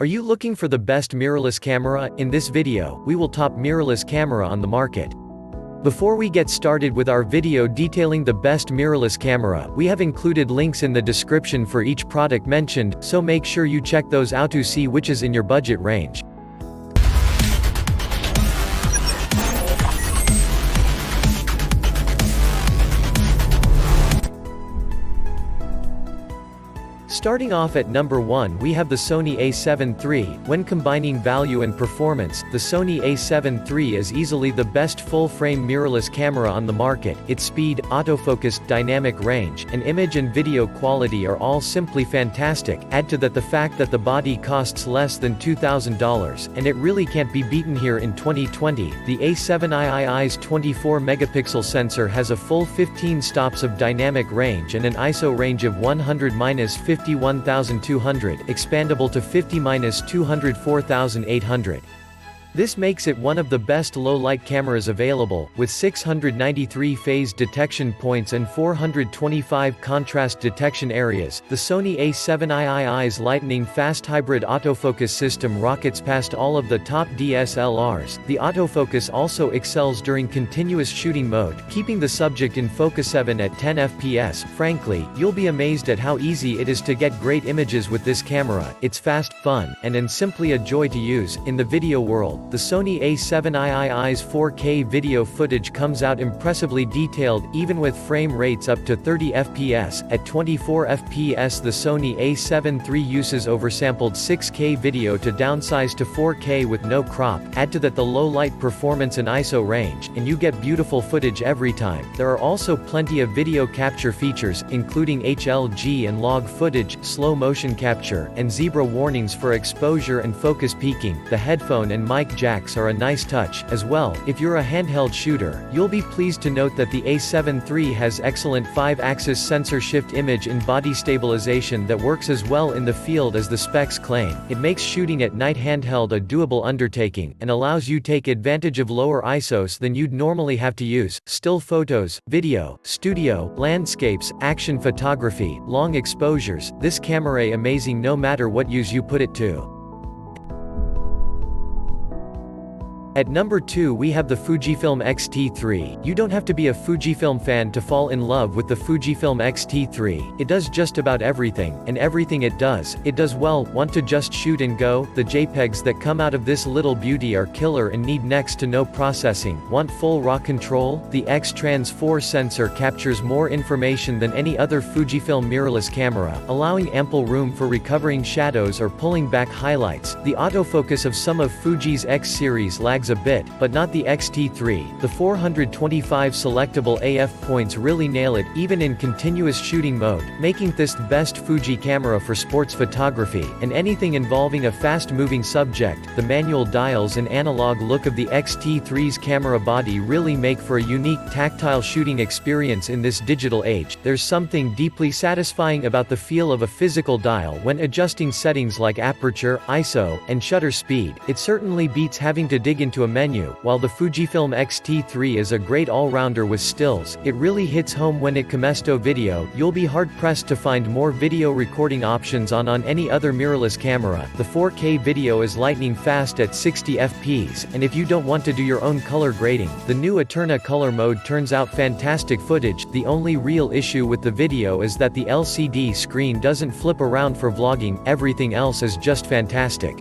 Are you looking for the best mirrorless camera? In this video, we will top mirrorless camera on the market. Before we get started with our video detailing the best mirrorless camera, we have included links in the description for each product mentioned, so make sure you check those out to see which is in your budget range. Starting off at number 1, we have the Sony A7 III. When combining value and performance, the Sony A7 III is easily the best full-frame mirrorless camera on the market. Its speed, autofocus, dynamic range, and image and video quality are all simply fantastic. Add to that the fact that the body costs less than $2,000, and it really can't be beaten here in 2020. The A7 III's 24-megapixel sensor has a full 15 stops of dynamic range and an ISO range of 100-51,200, expandable to 50-204,800. This makes it one of the best low-light cameras available, with 693 phase detection points and 425 contrast detection areas. The Sony A7 III's lightning-fast hybrid autofocus system rockets past all of the top DSLRs. The autofocus also excels during continuous shooting mode, keeping the subject in focus 7 at 10 fps. Frankly, you'll be amazed at how easy it is to get great images with this camera. It's fast, fun, and simply a joy to use. In the video world, the Sony A7 III's 4K video footage comes out impressively detailed, even with frame rates up to 30 fps. At 24 fps, the Sony A7 III uses oversampled 6K video to downsize to 4K with no crop. Add to that the low light performance and ISO range, and you get beautiful footage every time. There are also plenty of video capture features, including HLG and log footage, slow motion capture, and zebra warnings for exposure and focus peaking. The headphone and mic jacks are a nice touch. As well, if you're a handheld shooter, you'll be pleased to note that the A7 III has excellent 5-axis sensor shift image and body stabilization that works as well in the field as the specs claim. It makes shooting at night handheld a doable undertaking, and allows you to take advantage of lower ISOs than you'd normally have to use. Still photos, video, studio, landscapes, action photography, long exposures, this camera is amazing no matter what use you put it to. At number 2, we have the Fujifilm XT3. You don't have to be a Fujifilm fan to fall in love with the Fujifilm XT3. It does just about everything, and everything it does well. Want to just shoot and go? The JPEGs that come out of this little beauty are killer and need next to no processing. Want full raw control? The X-Trans 4 sensor captures more information than any other Fujifilm mirrorless camera, allowing ample room for recovering shadows or pulling back highlights. The autofocus of some of Fuji's X series lags a bit, but not the XT3. The 425 selectable AF points really nail it, even in continuous shooting mode, making this the best Fuji camera for sports photography, and anything involving a fast-moving subject. The manual dials and analog look of the XT3's camera body really make for a unique tactile shooting experience in this digital age. There's something deeply satisfying about the feel of a physical dial when adjusting settings like aperture, ISO, and shutter speed. It certainly beats having to dig into a menu. While the Fujifilm XT3 is a great all-rounder with stills, it really hits home when it comes to video. You'll be hard-pressed to find more video recording options on any other mirrorless camera. The 4K video is lightning fast at 60 fps, and if you don't want to do your own color grading, the new Eterna color mode turns out fantastic footage. The only real issue with the video is that the LCD screen doesn't flip around for vlogging. Everything else is just fantastic.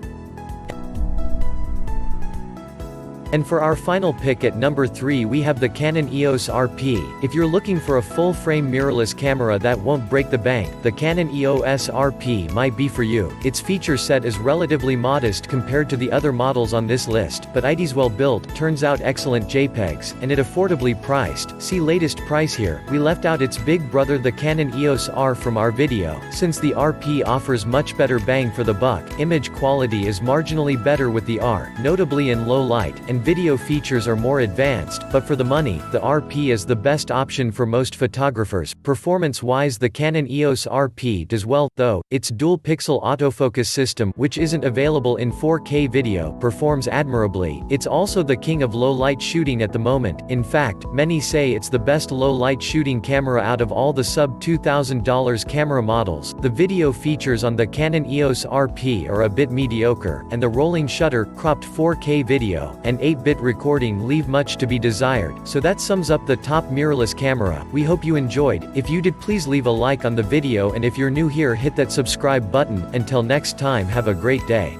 And for our final pick at number 3, we have the Canon EOS RP. If you're looking for a full-frame mirrorless camera that won't break the bank, the Canon EOS RP might be for you. Its feature set is relatively modest compared to the other models on this list, but it's well built, turns out excellent JPEGs, and it affordably priced. See latest price here. We left out its big brother the Canon EOS R from our video, since the RP offers much better bang for the buck. Image quality is marginally better with the R, notably in low light, and and video features are more advanced, but for the money, the RP is the best option for most photographers. Performance-wise, the Canon EOS RP does well, though. Its dual-pixel autofocus system, which isn't available in 4K video, performs admirably. It's also the king of low-light shooting at the moment. In fact, many say it's the best low-light shooting camera out of all the sub-$2,000 camera models. The video features on the Canon EOS RP are a bit mediocre, and the rolling shutter, cropped 4K video, and 8-bit recording leave much to be desired. So that sums up the top mirrorless camera. We hope you enjoyed. If you did, please leave a like on the video, and if you're new here, hit that subscribe button. Until next time, have a great day.